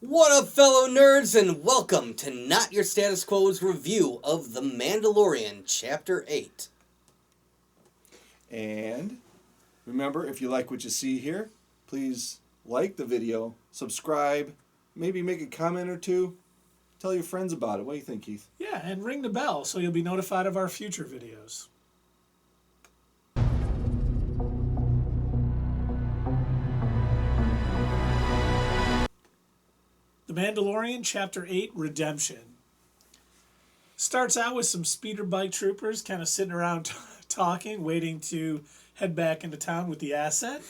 What up, fellow nerds, and welcome to Not Your Status Quo's review of The Mandalorian Chapter 8. And remember, if you like what you see here, please like the video, subscribe, maybe make a comment or two, tell your friends about it. What do you think, Keith? Yeah, and ring the bell so you'll be notified of our future videos. The Mandalorian Chapter 8 Redemption. Starts out with some speeder bike troopers kind of sitting around talking, waiting to head back into town with the asset.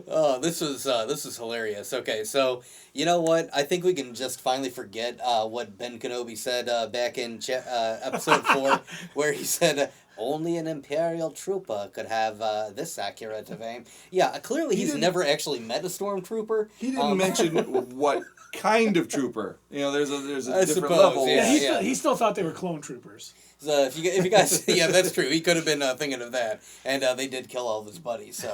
Oh, this is hilarious. Okay, so you know what? I think we can just finally forget what Ben Kenobi said back in episode 4, where he said only an Imperial trooper could have this accurate of aim. Yeah, clearly he's never actually met a stormtrooper. He didn't mention what kind of trooper. You know, there's a different level. Yeah, he still thought they were clone troopers. So if you guys, yeah, that's true. He could have been thinking of that, and they did kill all of his buddies. So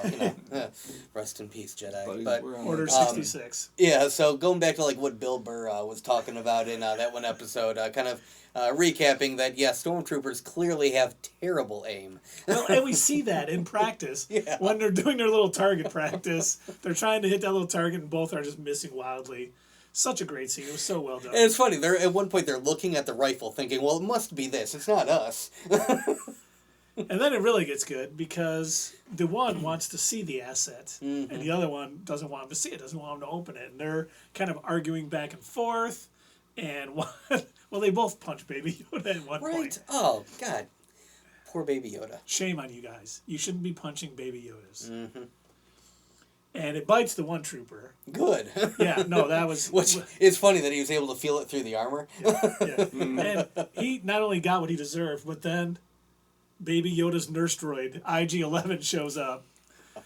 rest in peace, Jedi. But Order 66. Yeah. So going back to like what Bill Burr was talking about in that one episode, kind of recapping that. Yeah, stormtroopers clearly have terrible aim. Well, and we see that in practice when they're doing their little target practice. They're trying to hit that little target, and both are just missing wildly. Such a great scene. It was so well done. And it's funny. They're at one point they're looking at the rifle, thinking, "Well, it must be this. It's not us." And then it really gets good because the one wants to see the asset, and the other one doesn't want him to see it. Doesn't want him to open it, and they're kind of arguing back and forth. And well, they both punch Baby Yoda at one point. Right? Oh God, poor Baby Yoda. Shame on you guys. You shouldn't be punching Baby Yodas. Mm-hmm. And it bites the one trooper. Good. Yeah, no, that was... Which is funny that he was able to feel it through the armor. Yeah. And he not only got what he deserved, but then Baby Yoda's nurse droid, IG-11, shows up.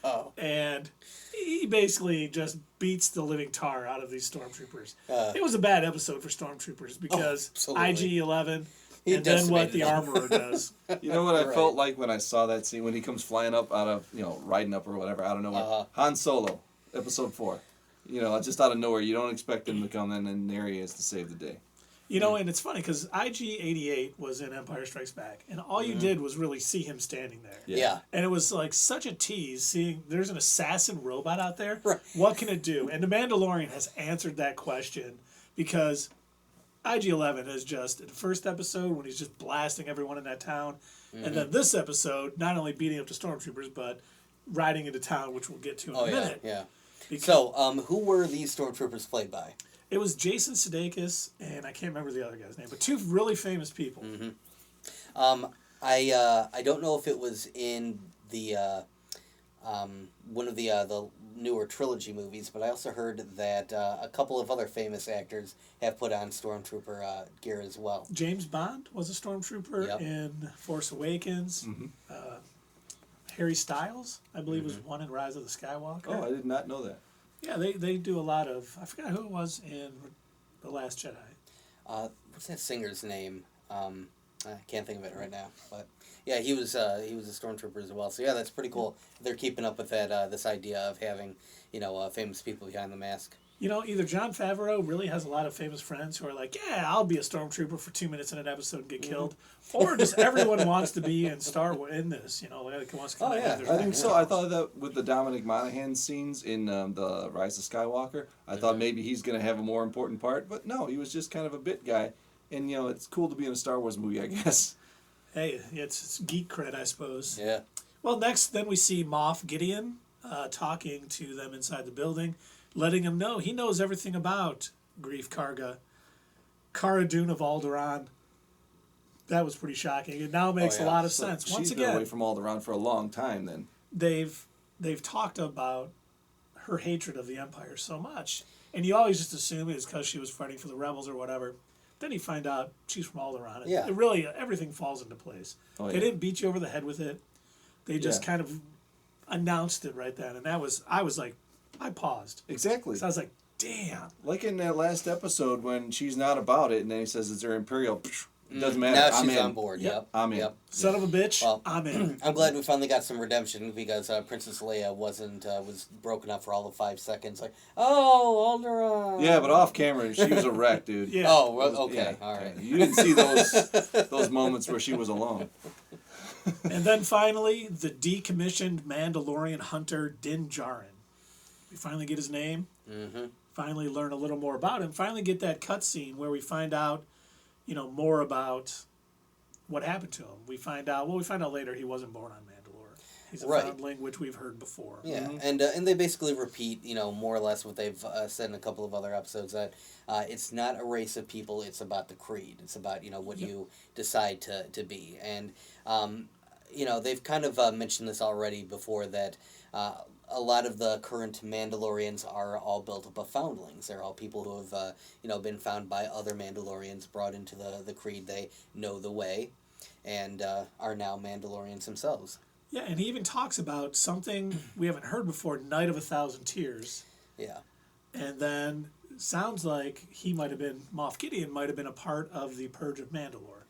Oh. And he basically just beats the living tar out of these stormtroopers. It was a bad episode for stormtroopers because IG-11... And then what the armorer does. You know what I felt like when I saw that scene, when he comes flying up out of, riding up or whatever, out of nowhere. Han Solo, episode 4. Just out of nowhere. You don't expect him to come in, and there he is to save the day. And it's funny, because IG-88 was in Empire Strikes Back, and all you did was really see him standing there. Yeah. And it was like such a tease, seeing there's an assassin robot out there. Right. What can it do? And The Mandalorian has answered that question, because... IG-11 is just, in the first episode, when he's just blasting everyone in that town, and then this episode, not only beating up the stormtroopers, but riding into town, which we'll get to in a minute. Yeah. So, who were these stormtroopers played by? It was Jason Sudeikis, and I can't remember the other guy's name, but two really famous people. Mm-hmm. I don't know if it was in the one of the newer trilogy movies, but I also heard that a couple of other famous actors have put on stormtrooper gear as well. James Bond was a stormtrooper in Force Awakens. Mm-hmm. Harry Styles, I believe, was one in Rise of the Skywalker. Oh, I did not know that. Yeah, they do a lot of... I forgot who it was in The Last Jedi. What's that singer's name? I can't think of it right now, but yeah, he was a stormtrooper as well. So yeah, that's pretty cool. They're keeping up with that this idea of having famous people behind the mask. Either Jon Favreau really has a lot of famous friends who are like, yeah, I'll be a stormtrooper for 2 minutes in an episode and get killed, or just everyone wants to be in Star Wars in this. Like wants to come I think so. I thought that with the Dominic Monaghan scenes in the Rise of Skywalker, I thought maybe he's going to have a more important part, but no, he was just kind of a bit guy. And, it's cool to be in a Star Wars movie, I guess. Hey, it's geek cred, I suppose. Yeah. Well, next, then we see Moff Gideon talking to them inside the building, letting them know he knows everything about Greef Karga, Cara Dune of Alderaan. That was pretty shocking. It now makes a lot of sense. Once she's again, been away from Alderaan for a long time, then. They've talked about her hatred of the Empire so much, and you always just assume it's because she was fighting for the rebels or whatever. Then you find out she's from Alderaan. Yeah. It really, everything falls into place. They didn't beat you over the head with it. They just kind of announced it right then. And I was like, I paused. Exactly. So I was like, damn. Like in that last episode when she's not about it, and then he says, "Is there Imperial?" Doesn't matter. Now I'm she's in. on board. Yep. I'm in. Yep. Son of a bitch, Well, I'm in. I'm glad we finally got some redemption because Princess Leia was broken up for all of 5 seconds. Like, oh, Alderaan. Yeah, but off camera, she was a wreck, dude. Yeah. Oh, well, okay, Yeah, all right. You didn't see those moments where she was alone. And then finally, the decommissioned Mandalorian hunter Din Djarin. We finally get his name. Mm-hmm. Finally learn a little more about him. Finally get that cutscene where we find out, more about what happened to him. We find out later he wasn't born on Mandalore. He's a Right. foundling, which we've heard before. Yeah, and they basically repeat, more or less what they've said in a couple of other episodes, that it's not a race of people, it's about the creed. It's about, what you decide to be. And, they've kind of mentioned this already before, that a lot of the current Mandalorians are all built up of foundlings. They're all people who have, been found by other Mandalorians, brought into the creed. They know the way, and are now Mandalorians themselves. Yeah, and he even talks about something we haven't heard before, Night of a Thousand Tears. Yeah. And then sounds like Moff Gideon might have been a part of the Purge of Mandalore.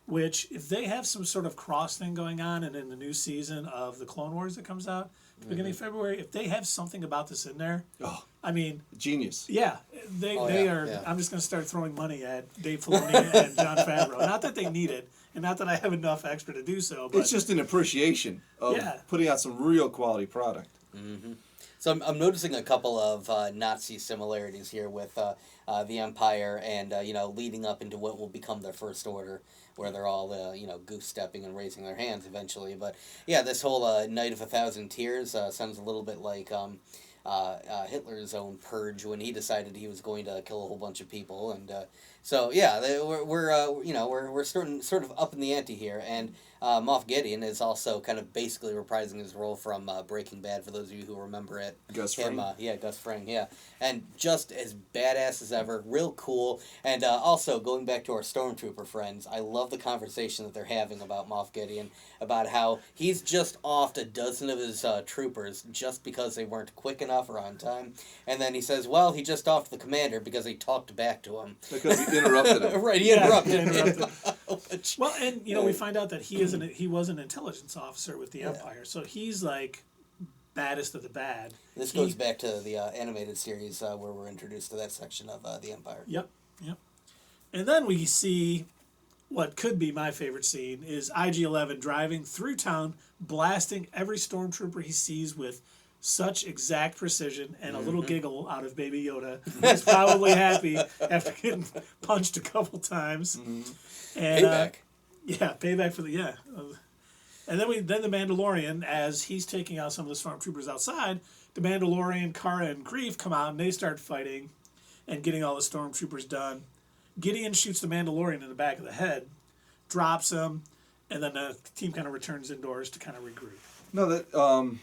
Which, if they have some sort of cross thing going on, and in the new season of the Clone Wars that comes out at the beginning of February, if they have something about this in there, I mean, Genius. yeah, they are. Yeah. I'm just going to start throwing money at Dave Filoni and Jon Favreau. Not that they need it, and not that I have enough extra to do so. But It's just an appreciation of putting out some real quality product. Mm-hmm. So I'm noticing a couple of Nazi similarities here with the Empire and, leading up into what will become their First Order, where they're all, goose-stepping and raising their hands eventually. But, yeah, this whole Night of a Thousand Tears sounds a little bit like Hitler's own purge when he decided he was going to kill a whole bunch of people. And so, yeah, we're sort of up in the ante here. And Moff Gideon is also kind of basically reprising his role from Breaking Bad, for those of you who remember it. Gus Fring. Gus Fring, yeah. And just as badass as ever, real cool. And also, going back to our stormtrooper friends, I love the conversation that they're having about Moff Gideon, about how he's just offed a dozen of his troopers just because they weren't quick enough or on time. And then he says, well, he just offed the commander because he talked back to him. Because he interrupted him. Right, he interrupted him. well, and we find out that he was an intelligence officer with the Empire, so he's like baddest of the bad. This goes back to the animated series where we're introduced to that section of the Empire. Yep. And then we see what could be my favorite scene is IG-11 driving through town, blasting every stormtrooper he sees with such exact precision, and a little giggle out of Baby Yoda. He's probably happy after getting punched a couple times. And, Payback. Payback for the And then the Mandalorian, as he's taking out some of the stormtroopers outside, the Mandalorian, Karga, and Greef come out and they start fighting and getting all the stormtroopers done. Gideon shoots the Mandalorian in the back of the head, drops him, and then the team kind of returns indoors to kind of regroup. No, that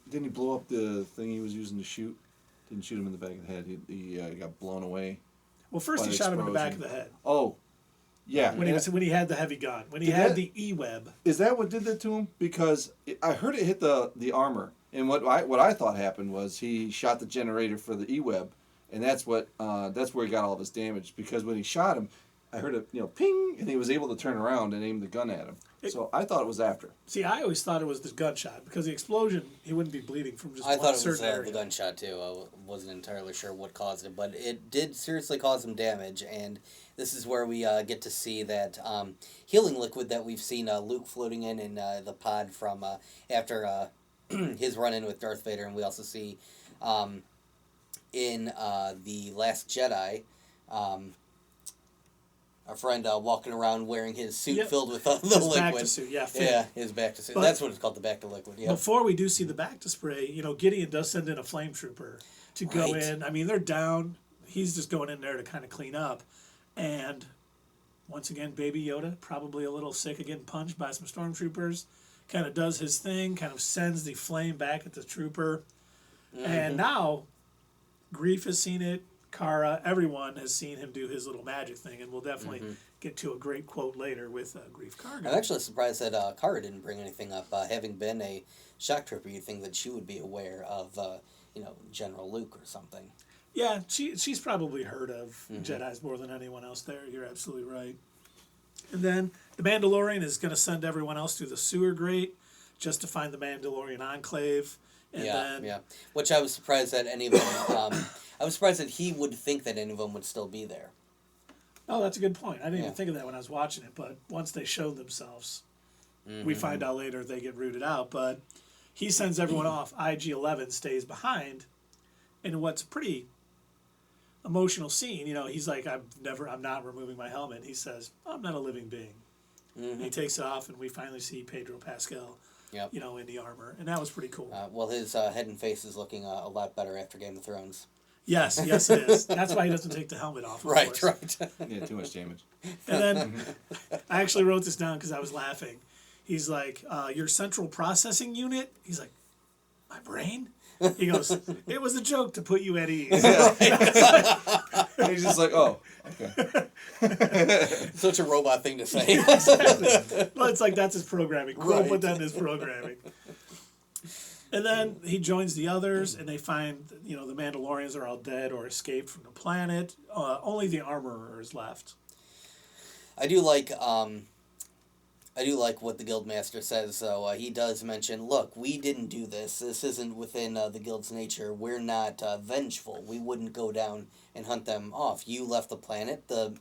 didn't he blow up the thing he was using to shoot? Didn't shoot him in the back of the head. He got blown away. Well, first he shot him in the back of the head. Oh, yeah. When he had the heavy gun, when he had the E-web. Is that what did that to him? Because I heard it hit the armor, and what I thought happened was he shot the generator for the E-web, and that's where he got all of his damage. Because when he shot him, I heard it ping, and he was able to turn around and aim the gun at him. So I thought it was after. See, I always thought it was the gunshot because the explosion, he wouldn't be bleeding from just one certain area. I thought it was the gunshot too. I wasn't entirely sure what caused it, but it did seriously cause him damage. And this is where we get to see that healing liquid that we've seen Luke floating in the pod from after his run-in with Darth Vader, and we also see in the Last Jedi. Our friend walking around wearing his suit filled with the his liquid. Bacta suit, his Bacta suit. But that's what it's called, the Bacta liquid. Yeah. Before we do see the Bacta spray, Gideon does send in a flametrooper to go in. I mean, they're down. He's just going in there to kind of clean up. And once again, Baby Yoda, probably a little sick of getting punched by some stormtroopers, kind of does his thing, kind of sends the flame back at the trooper. And now, Greef has seen it. Kara, everyone has seen him do his little magic thing, and we'll definitely get to a great quote later with Greef Karga. I'm actually surprised that Kara didn't bring anything up. Having been a shock trooper, you'd think that she would be aware of, General Luke or something. Yeah, she's probably heard of Jedis more than anyone else there. You're absolutely right. And then the Mandalorian is going to send everyone else through the sewer grate just to find the Mandalorian enclave. And then, Which I was surprised that any of them. I was surprised that he would think that any of them would still be there. Oh, that's a good point. I didn't even think of that when I was watching it. But once they showed themselves, we find out later they get rooted out. But he sends everyone off. IG-11 stays behind. And what's pretty emotional scene, he's like, I'm not removing my helmet. He says, I'm not a living being. And he takes off, and we finally see Pedro Pascal, in the armor. And that was pretty cool. Well, his head and face is looking a lot better after Game of Thrones. Yes, it is. That's why he doesn't take the helmet off. Right. Yeah, too much damage. And then I actually wrote this down because I was laughing. He's like, your central processing unit? He's like, my brain? He goes, it was a joke to put you at ease. He's just like, oh, okay. Such a robot thing to say. Exactly. Well, it's like that's his programming. Quill Right. put that in his programming. And then he joins the others, and they find, the Mandalorians are all dead or escaped from the planet. Only the armorer is left. I do like what the Guildmaster says, though. He does mention, look, we didn't do this. This isn't within the Guild's nature. We're not vengeful. We wouldn't go down and hunt them off. You left the planet. The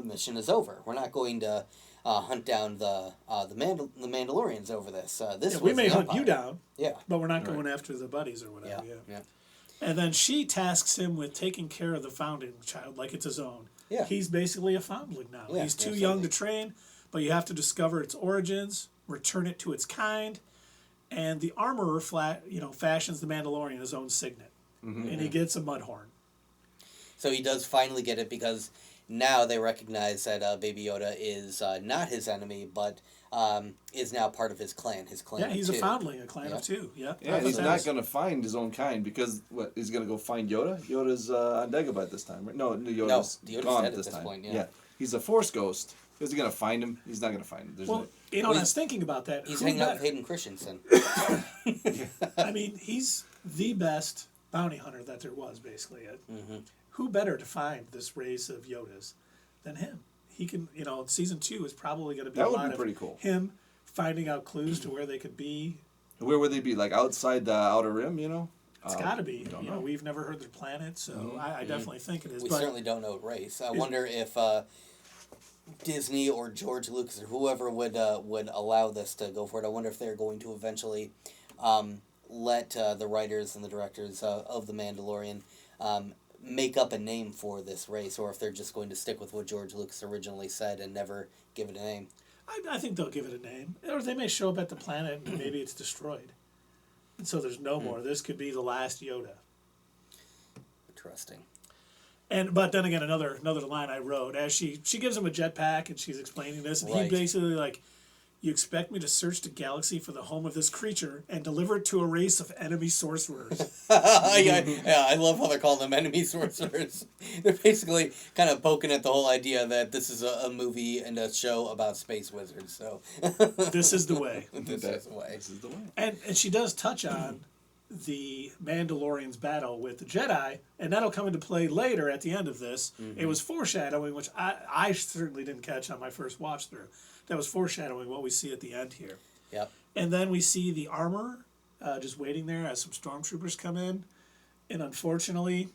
mission is over. We're not going to hunt down the Mandalorians over this. We may hunt you down. Yeah. But we're not going after the buddies or whatever. Yeah. And then she tasks him with taking care of the founding child like it's his own. Yeah. He's basically a foundling now. Yeah, He's too absolutely. young to train, but you have to discover its origins, return it to its kind, and the armorer fashions the Mandalorian his own signet, and he gets a mud horn. So he does finally get it because now they recognize that Baby Yoda is not his enemy, but is now part of his clan. Yeah, he's of a two. foundling, a clan of two. Yeah, Yeah, he's not going to find his own kind because, he's going to go find Yoda? Yoda's on Dagobah this time, right? No, Yoda's gone dead this at this time. point, yeah. He's a Force ghost. Is he going to find him? He's not going to find him. There's and I was thinking about that. He's Who hanging out better? with Hayden Christensen. I mean, he's the best bounty hunter that there was, basically. Who better to find this race of Yodas than him? He can, season 2 is probably going to be That a would lot be of pretty cool. him finding out clues to where they could be. Where would they be? Like outside the Outer Rim, It's got to be. Don't know. We've never heard their planet, so I definitely think it is. We but certainly don't know what race. I wonder if Disney or George Lucas or whoever would allow this to go for it. I wonder if they're going to eventually let the writers and the directors of The Mandalorian make up a name for this race, or if they're just going to stick with what George Lucas originally said and never give it a name. I think they'll give it a name. Or they may show up at the planet and maybe it's destroyed. And so there's no more. This could be the last Yoda. Interesting. But then again, another line I wrote, as she gives him a jetpack and she's explaining this, and Right. he basically like, you expect me to search the galaxy for the home of this creature and deliver it to a race of enemy sorcerers. I love how they're calling them enemy sorcerers. They're basically kind of poking at the whole idea that this is a movie and a show about space wizards. So This is the way. this is the way. This is the way. And she does touch on the Mandalorian's battle with the Jedi, and that'll come into play later at the end of this. It was foreshadowing, which I certainly didn't catch on my first watch through. That was foreshadowing what we see at the end here. Yep. And then we see the armor just waiting there as some stormtroopers come in, and unfortunately,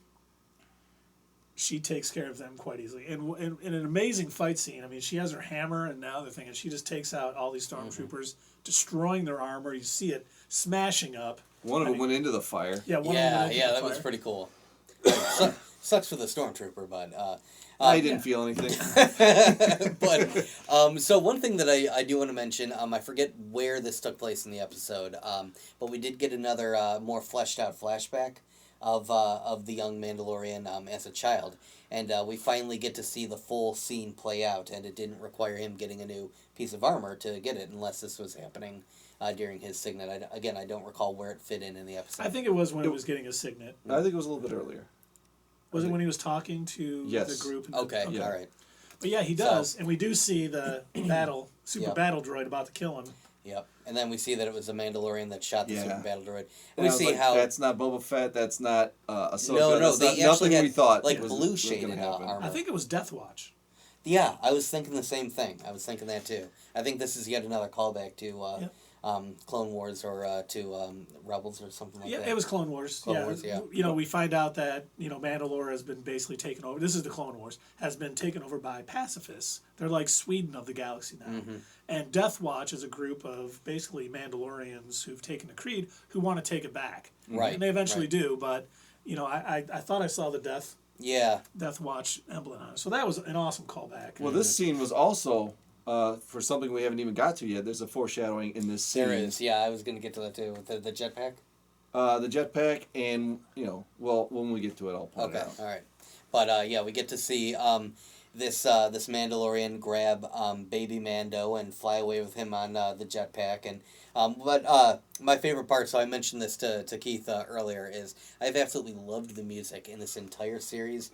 she takes care of them quite easily. And in an amazing fight scene, I mean, she has her hammer and now the thing, and she just takes out all these stormtroopers, destroying their armor. You see it smashing up. One of them went into the fire. Yeah, one of them went into the that was fire. pretty cool. Sucks for the stormtrooper, but I didn't feel anything. but so one thing that I do want to mention, I forget where this took place in the episode, but we did get another more fleshed out flashback of the young Mandalorian as a child, and we finally get to see the full scene play out, and it didn't require him getting a new piece of armor to get it, unless this was happening during his signet. I don't recall where it fit in the episode. I think it was when he was getting a signet. I think it was a little bit earlier. Was it when he was talking to Yes. the group? And Okay, yeah. all right. But yeah, he does, and we do see the super battle droid about to kill him. Yep. And then we see that it was a Mandalorian that shot the Yeah. super battle droid. And And we I was see like, how that's not Boba Fett. That's not Ahsoka. No, that's they not, actually nothing had, we thought like, was blue was shaded gonna happen. armor. I think it was Death Watch. Yeah, I was thinking the same thing. I was thinking that too. I think this is yet another callback to Clone Wars or to Rebels or something like that. Yeah, it was Clone Wars. Clone Wars, yeah. You know, we find out that, you know, Mandalore has been basically taken over. This is the Clone Wars. Has been taken over by pacifists. They're like Sweden of the galaxy now. Mm-hmm. And Death Watch is a group of basically Mandalorians who've taken the creed who want to take it back. Right. And they eventually do, but, you know, I thought I saw the Death Watch emblem on it. So that was an awesome callback. Well, this scene was also for something we haven't even got to yet. There's a foreshadowing in this scene. There is, yeah. I was going to get to that too with the jetpack. The jetpack, and you know, well, when we get to it, I'll point it out. All right. But yeah, we get to see this Mandalorian grab baby Mando and fly away with him on the jetpack. And but my favorite part, so I mentioned this to Keith earlier, is I've absolutely loved the music in this entire series.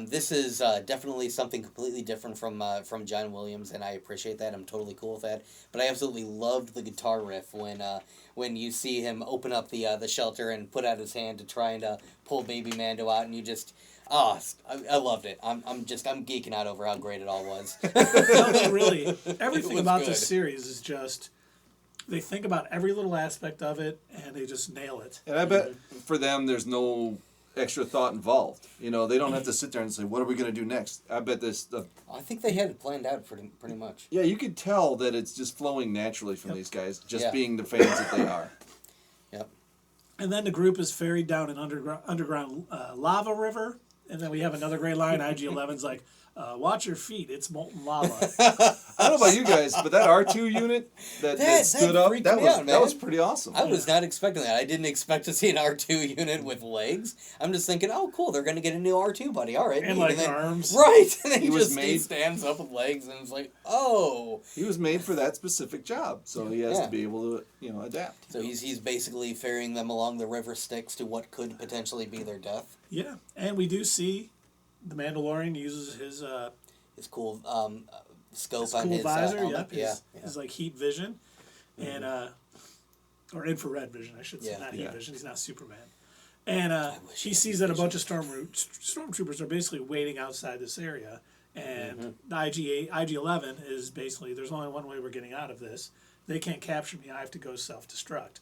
This is definitely something completely different from John Williams, and I appreciate that. I'm totally cool with that. But I absolutely loved the guitar riff when you see him open up the shelter and put out his hand to try and pull baby Mando out, and you just... I loved it. I'm geeking out over how great it all was. No, really, everything was about good. this series is just, they think about every little aspect of it and they just nail it. And I bet for them, there's no extra thought involved. You know, they don't have to sit there and say, "What are we going to do next?" I bet this. I think they had it planned out pretty much. Yeah, you could tell that it's just flowing naturally from Yep. these guys, just Yeah. being the fans that they are. Yep. And then the group is ferried down an underground lava river. And then we have another great line. IG-11's like, watch your feet. It's molten lava. I don't know about you guys, but that R2 unit that stood up, freaked that me was out, that was man. pretty awesome. I was not expecting that. I didn't expect to see an R2 unit with legs. I'm just thinking, oh, cool, they're going to get a new R2 buddy. All right. And neat. like then, arms. Right. And then He he stands up with legs, and it's like, oh. He was made for that specific job, so he has Yeah. to be able to, adapt. So he's basically ferrying them along the river Styx to what could potentially be their death. Yeah. And we do see the Mandalorian uses his Cool scope his on cool his visor. helmet. Yep. His like heat vision. And or infrared vision, I should say, Yeah. not Yeah. heat vision. He's not Superman. And wish he he had sees heat that a bunch of vision. stormtroopers are basically waiting outside this area, and Mm-hmm. the IG-11 is basically, there's only one way we're getting out of this. They can't capture me. I have to go self-destruct.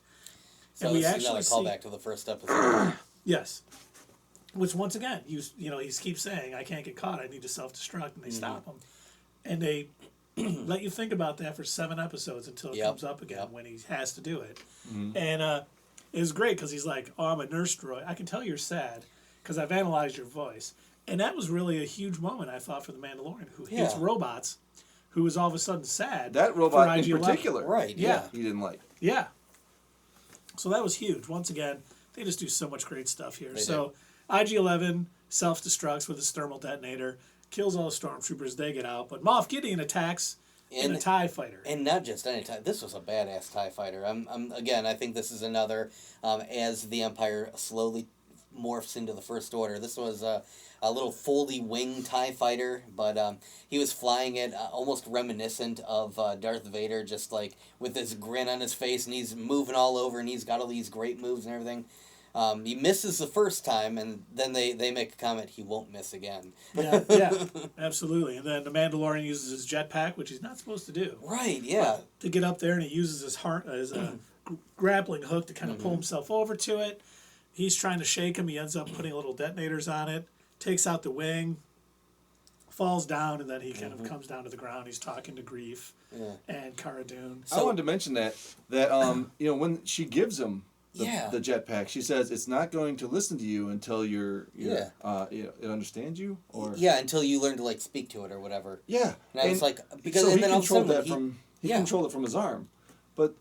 So and we this is actually another see, callback to the first episode. yes, which once again, he keeps saying, I can't get caught. I need to self-destruct, and they stop him, and they let you think about that for 7 episodes until it comes up again when he has to do it. And it was great because he's like, oh, I'm a nurse droid. I can tell you're sad because I've analyzed your voice. And that was really a huge moment, I thought, for the Mandalorian, who hates robots, who was all of a sudden sad. That robot for in IG-11. particular, Right, yeah. he didn't like. Yeah. So that was huge. Once again, they just do so much great stuff here. So IG-11 self-destructs with his thermal detonator, kills all the stormtroopers, they get out. But Moff Gideon attacks in a TIE fighter. And not just any TIE. This was a badass TIE fighter. Again, I think this is another, as the Empire slowly morphs into the First Order. This was a little foldy wing TIE fighter, but he was flying it almost reminiscent of Darth Vader, just like with this grin on his face, and he's moving all over, and he's got all these great moves and everything. He misses the first time, and then they make a comment, he won't miss again. yeah, absolutely. And then the Mandalorian uses his jetpack, which he's not supposed to do. Right, yeah. To get up there, and he uses his grappling hook to kind of pull himself over to it. He's trying to shake him. He ends up putting little detonators on it, takes out the wing, falls down, and then he kind of comes down to the ground. He's talking to Grief and Cara Dune. I wanted to mention that when she gives him the jetpack, she says it's not going to listen to you until it understands you, or until you learn to like speak to it or whatever. Yeah, and I was like, because so and he then all of a controlled sudden that he controlled it from his arm, but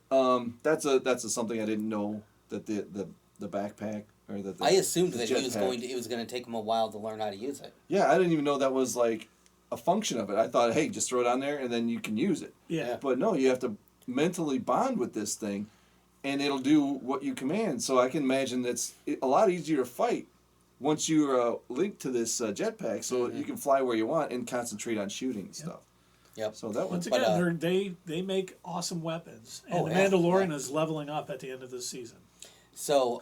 that's something I didn't know, that the backpack or that I assumed that jetpack. it was going to take him a while to learn how to use it. Yeah, I didn't even know that was like a function of it. I thought, hey, just throw it on there and then you can use it. Yeah. But no, you have to mentally bond with this thing, and it'll do what you command. So I can imagine it's a lot easier to fight once you're linked to this jetpack, so you can fly where you want and concentrate on shooting and stuff. Yep. So that Once was. again, they make awesome weapons, and the Mandalorian is leveling up at the end of this season. So,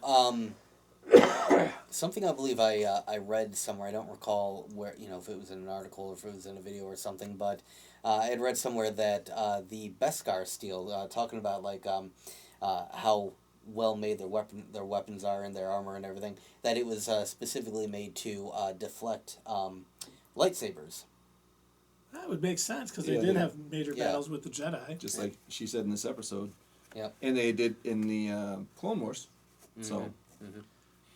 Something I believe I read somewhere. I don't recall where, if it was in an article or if it was in a video or something, but I had read somewhere that the Beskar steel, talking about like how well made their weapons are and their armor and everything, that it was specifically made to deflect lightsabers. That would make sense because Yeah, they did yeah. have major battles with the Jedi. Just like she said in this episode. Yep. And they did in the Clone Wars. So.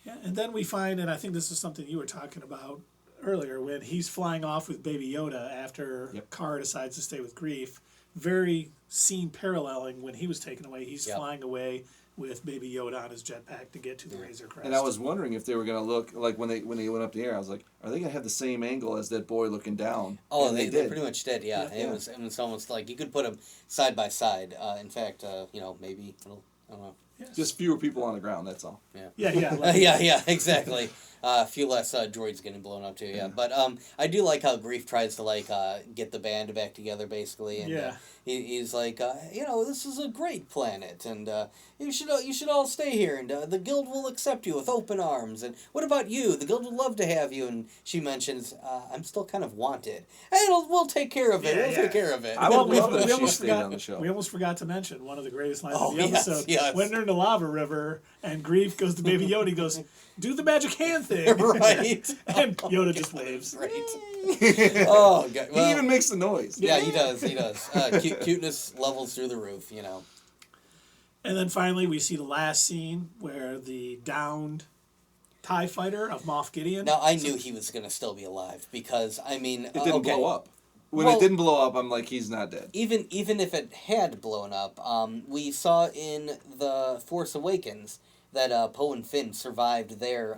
Yeah, and then we find, and I think this is something you were talking about earlier, when he's flying off with Baby Yoda after Carr decides to stay with Greef. Very scene paralleling when he was taken away. He's flying away with Baby Yoda on his jetpack to get to the Razor Crest. And I was wondering if they were going to look like when they went up the air. I was like, are they going to have the same angle as that boy looking down? Oh, and they did. pretty much did. Yeah, Yeah. It was almost like you could put them side by side. In fact, maybe I don't know. Just fewer people on the ground. That's all. Yeah. Yeah, exactly. A few less droids getting blown up too. Yeah, but I do like how Greef tries to get the band back together basically, and he's like, this is a great planet, and you should all stay here, and the guild will accept you with open arms. And what about you? The guild would love to have you. And she mentions, I'm still kind of wanted. Hey, we'll take care of it. We'll take care of it. I would love it if she almost stayed forgot, on the show. We almost forgot to mention one of the greatest lines Oh, of the yes, episode. yes. When they're in the lava river, and Greef goes to Baby Yoda, he goes, "Do the magic hand thing." Right. And Yoda just waves. Right. Oh, God. Well, He even makes the noise. yeah, he does. Cuteness levels through the roof, And then finally, we see the last scene where the downed TIE fighter of Moff Gideon. Now, I knew he was going to still be alive because, It didn't blow up. When Well- it didn't blow up, I'm like, he's not dead. Even if it had blown up, we saw in The Force Awakens that Poe and Finn survived their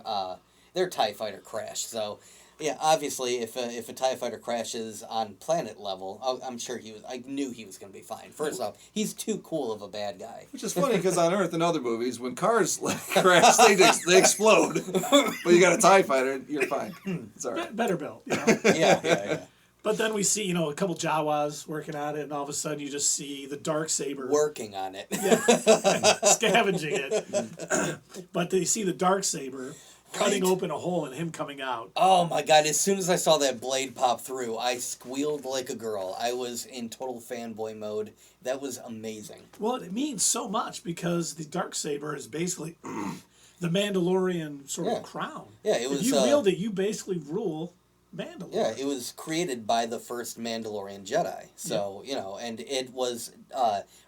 TIE fighter crash. So, yeah, obviously, if a TIE fighter crashes on planet level, I'm sure I knew he was going to be fine. First off, he's too cool of a bad guy. Which is funny because on Earth and other movies, when cars crash, they explode. But you got a TIE fighter, you're fine. It's all right. Better built. Yeah. But then we see, a couple Jawas working on it, and all of a sudden you just see the Darksaber Working on it. scavenging it. But they see the Darksaber cutting Right. open a hole and him coming out. Oh my God, as soon as I saw that blade pop through, I squealed like a girl. I was in total fanboy mode. That was amazing. Well, it means so much because the Darksaber is basically the Mandalorian sort of crown. Yeah, it was, If you wield it, you basically rule Mandalore. Yeah, it was created by the first Mandalorian Jedi. So, and it was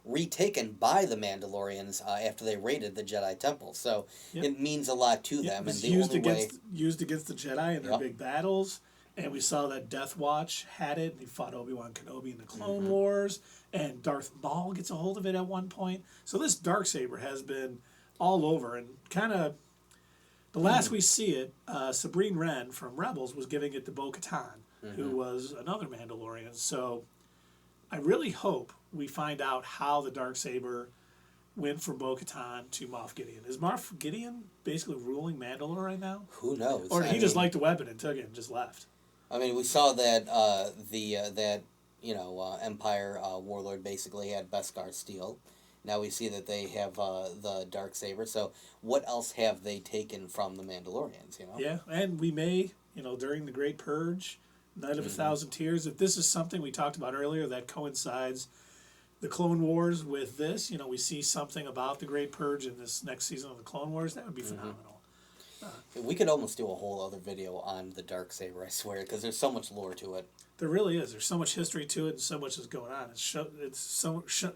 retaken by the Mandalorians after they raided the Jedi Temple. So it means a lot to them. It was And the used only against the Jedi in their big battles. And we saw that Death Watch had it. And he fought Obi-Wan Kenobi in the Clone Wars. And Darth Maul gets a hold of it at one point. So this Darksaber has been all over. And kind of, the last we see it, Sabrine Wren from Rebels was giving it to Bo-Katan, who was another Mandalorian. So I really hope we find out how the Darksaber went from Bo-Katan to Moff Gideon. Is Moff Gideon basically ruling Mandalore right now? Who knows? Or did he just liked the weapon and took it and just left? I mean, we saw that Empire warlord basically had Beskar steel. Now we see that they have the Darksaber. So what else have they taken from the Mandalorians, Yeah, and we may, during the Great Purge, Night of a Thousand Tears, if this is something we talked about earlier that coincides the Clone Wars with this, we see something about the Great Purge in this next season of the Clone Wars, that would be phenomenal. We could almost do a whole other video on the Darksaber, I swear, because there's so much lore to it. There really is. There's so much history to it and so much is going on. It's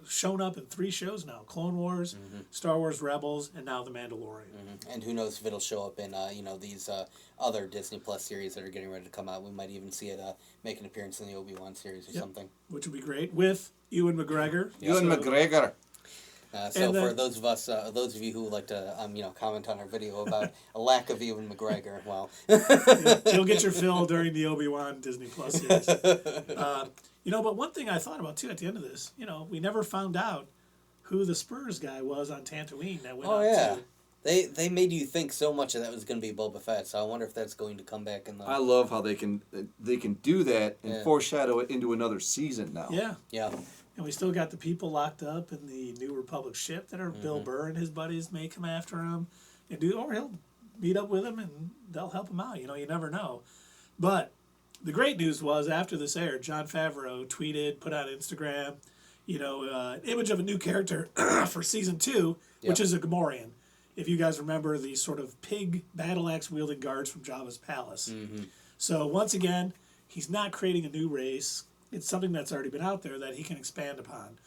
shown up in 3 shows now. Clone Wars, Star Wars Rebels, and now The Mandalorian. And who knows if it'll show up in, these other Disney Plus series that are getting ready to come out. We might even see it make an appearance in the Obi-Wan series or something. Which would be great, with Ewan McGregor. Ewan McGregor. So for those of you who would like to, comment on our video about a lack of Ewan McGregor, well, You'll get your fill during the Obi-Wan Disney Plus series. But one thing I thought about too at the end of this, we never found out who the Spurs guy was on Tatooine that went on to. They made you think so much that was going to be Boba Fett, so I wonder if that's going to come back in the. I love how they can do that and foreshadow it into another season now. Yeah. And we still got the people locked up in the New Republic ship that are Bill Burr and his buddies may come after him. And he'll meet up with them and they'll help them out. You know, you never know. But the great news was after this aired, Jon Favreau tweeted, put on Instagram, an image of a new character for season 2, which is a Gamorrean. If you guys remember the sort of pig battle axe wielding guards from Jabba's palace. Mm-hmm. So once again, he's not creating a new race. It's something that's already been out there that he can expand upon.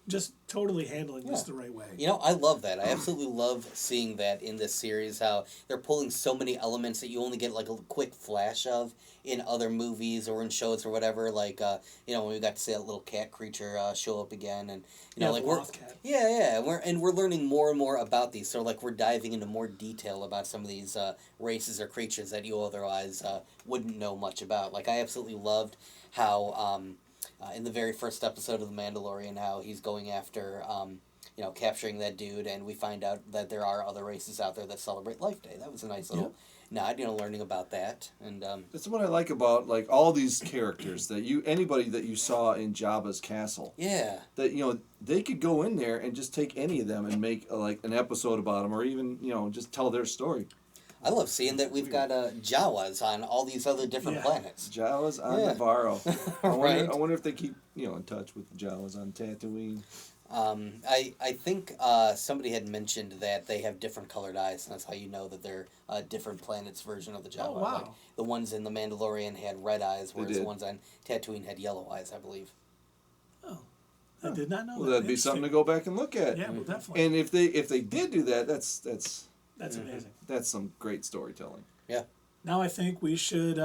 Just totally handling this the right way. You know, I love that. I absolutely love seeing that in this series, how they're pulling so many elements that you only get like a quick flash of in other movies or in shows or whatever. Like, when we got to see that little cat creature show up again, and we're cat. we're learning more and more about these. So like we're diving into more detail about some of these races or creatures that you otherwise wouldn't know much about. Like I absolutely loved how. In the very first episode of The Mandalorian, how he's going after, capturing that dude, and we find out that there are other races out there that celebrate Life Day. That was a nice little nod, learning about that. And that's what I like about like all these characters that anybody that you saw in Jabba's castle. Yeah. That they could go in there and just take any of them and make like an episode about them, or even just tell their story. I love seeing that we've got Jawas on all these other different planets. Jawas on Navarro. I wonder if they keep in touch with the Jawas on Tatooine. I think somebody had mentioned that they have different colored eyes, and that's how you know that they're a different planet's version of the Jawa. Oh, wow. Like, the ones in The Mandalorian had red eyes, whereas the ones on Tatooine had yellow eyes, I believe. Oh, I did not know that. Well, that'd be something to go back and look at. Yeah, well, definitely. And if they did do that, that's amazing. That's some great storytelling. Yeah. Now I think we should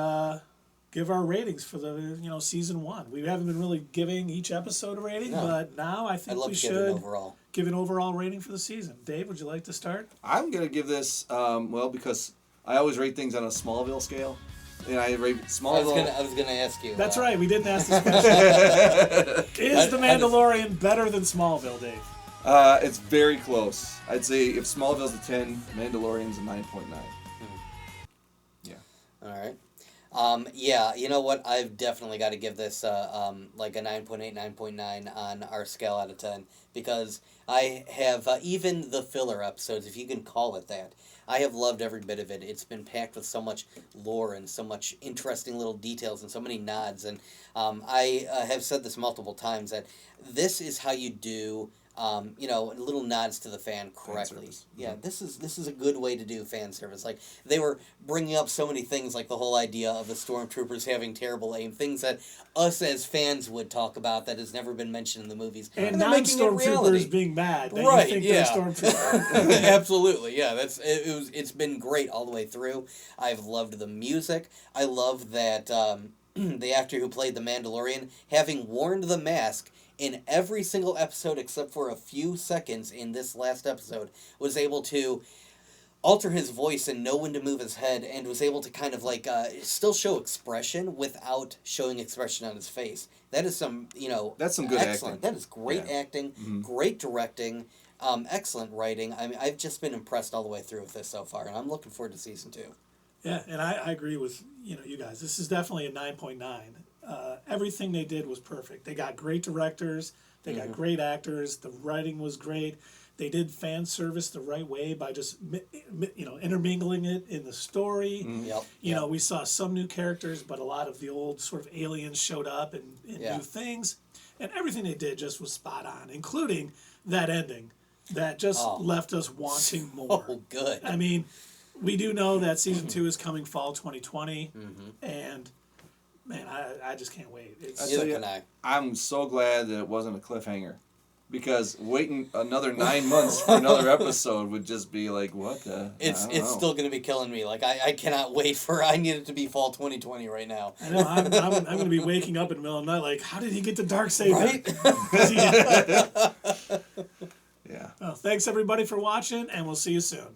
give our ratings for the season 1. We haven't been really giving each episode a rating, but now I think we should give an overall rating for the season. Dave, would you like to start? I'm gonna give this because I always rate things on a Smallville scale, and I rate Smallville. I was gonna ask you. That's right. We didn't ask this question. Is The Mandalorian better than Smallville, Dave? It's very close. I'd say if Smallville's a 10, Mandalorian's a 9.9. Yeah. All right. You know what? I've definitely got to give this like a 9.8, 9.9 on our scale out of 10, because I have, even the filler episodes, if you can call it that, I have loved every bit of it. It's been packed with so much lore and so much interesting little details and so many nods. And I have said this multiple times, that this is how you do little nods to the fan correctly. Yeah, this is a good way to do fan service. Like, they were bringing up so many things, like the whole idea of the stormtroopers having terrible aim, things that us as fans would talk about that has never been mentioned in the movies. And non-stormtroopers being mad that you think they're stormtroopers. Absolutely, yeah. It's been great all the way through. I've loved the music. I love that the actor who played the Mandalorian, having worn the mask in every single episode except for a few seconds in this last episode, was able to alter his voice and know when to move his head, and was able to kind of like still show expression without showing expression on his face. That is that's some good excellent acting. That is great acting, great directing, excellent writing. I mean, I've just been impressed all the way through with this so far, and I'm looking forward to season 2. Yeah, and I agree with you guys. This is definitely a 9.9. Everything they did was perfect. They got great directors. They got great actors. The writing was great. They did fan service the right way by just intermingling it in the story. We saw some new characters, but a lot of the old sort of aliens showed up and new things. And everything they did just was spot on, including that ending that just left us wanting more. Oh, good. I mean, we do know that season 2 is coming fall 2020, and man, I just can't wait. I'm so glad that it wasn't a cliffhanger, because waiting another 9 months for another episode would just be like, what the? It's still going to be killing me. Like, I cannot wait I need it to be fall 2020 right now. I know. I'm going to be waking up in the middle of the night like, how did he get the Darksaber? Right? Yeah. Well, thanks everybody for watching, and we'll see you soon.